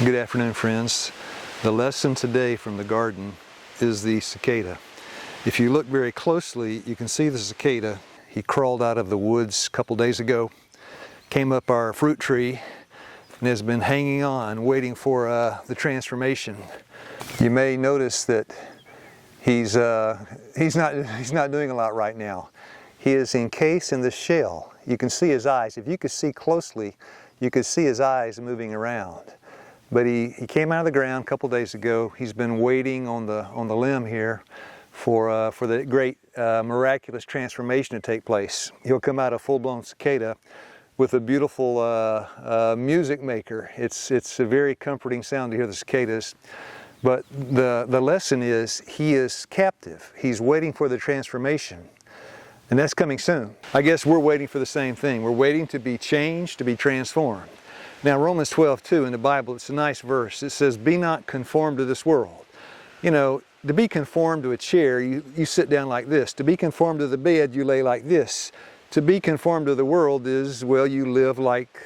Good afternoon, friends. The lesson today from the garden is the cicada. If you look very closely, you can see the cicada. He crawled out of the woods a couple days ago, came up our fruit tree, and has been hanging on, waiting for the transformation. You may notice that he's not doing a lot right now. He is encased in the shell. You can see his eyes. If you could see closely, you could see his eyes moving around. But he came out of the ground a couple days ago. He's been waiting on the limb here for the great miraculous transformation to take place. He'll come out a full-blown cicada with a beautiful music maker. It's a very comforting sound to hear the cicadas. But the lesson is he is captive. He's waiting for the transformation. And that's coming soon. I guess we're waiting for the same thing. We're waiting to be changed, to be transformed. Now, Romans 12:2 in the Bible, it's a nice verse. It says, "Be not conformed to this world." You know, to be conformed to a chair, you sit down like this. To be conformed to the bed, you lay like this. To be conformed to the world is, well, you live like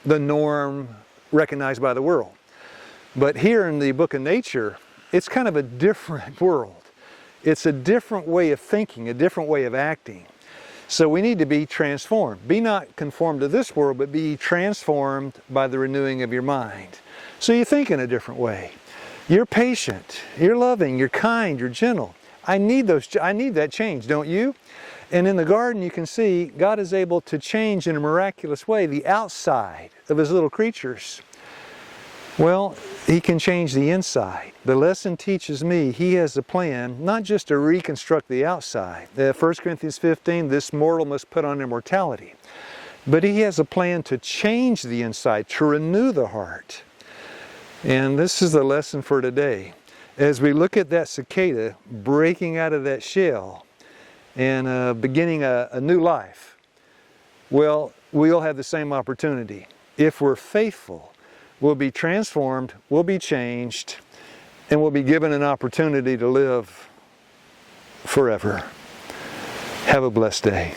the norm recognized by the world. But here in the book of nature, it's kind of a different world. It's a different way of thinking, a different way of acting. So we need to be transformed. Be not conformed to this world, but be transformed by the renewing of your mind. So you think in a different way. You're patient, you're loving, you're kind, you're gentle. I need that change, don't you? And in the garden you can see God is able to change in a miraculous way the outside of His little creatures. Well, He can change the inside. The lesson teaches me He has a plan not just to reconstruct the outside. 1 Corinthians 15, this mortal must put on immortality. But He has a plan to change the inside, to renew the heart. And this is the lesson for today. As we look at that cicada breaking out of that shell and beginning a new life, well, we'll have the same opportunity. If we're faithful, we'll be transformed, we'll be changed, and we'll be given an opportunity to live forever. Have a blessed day.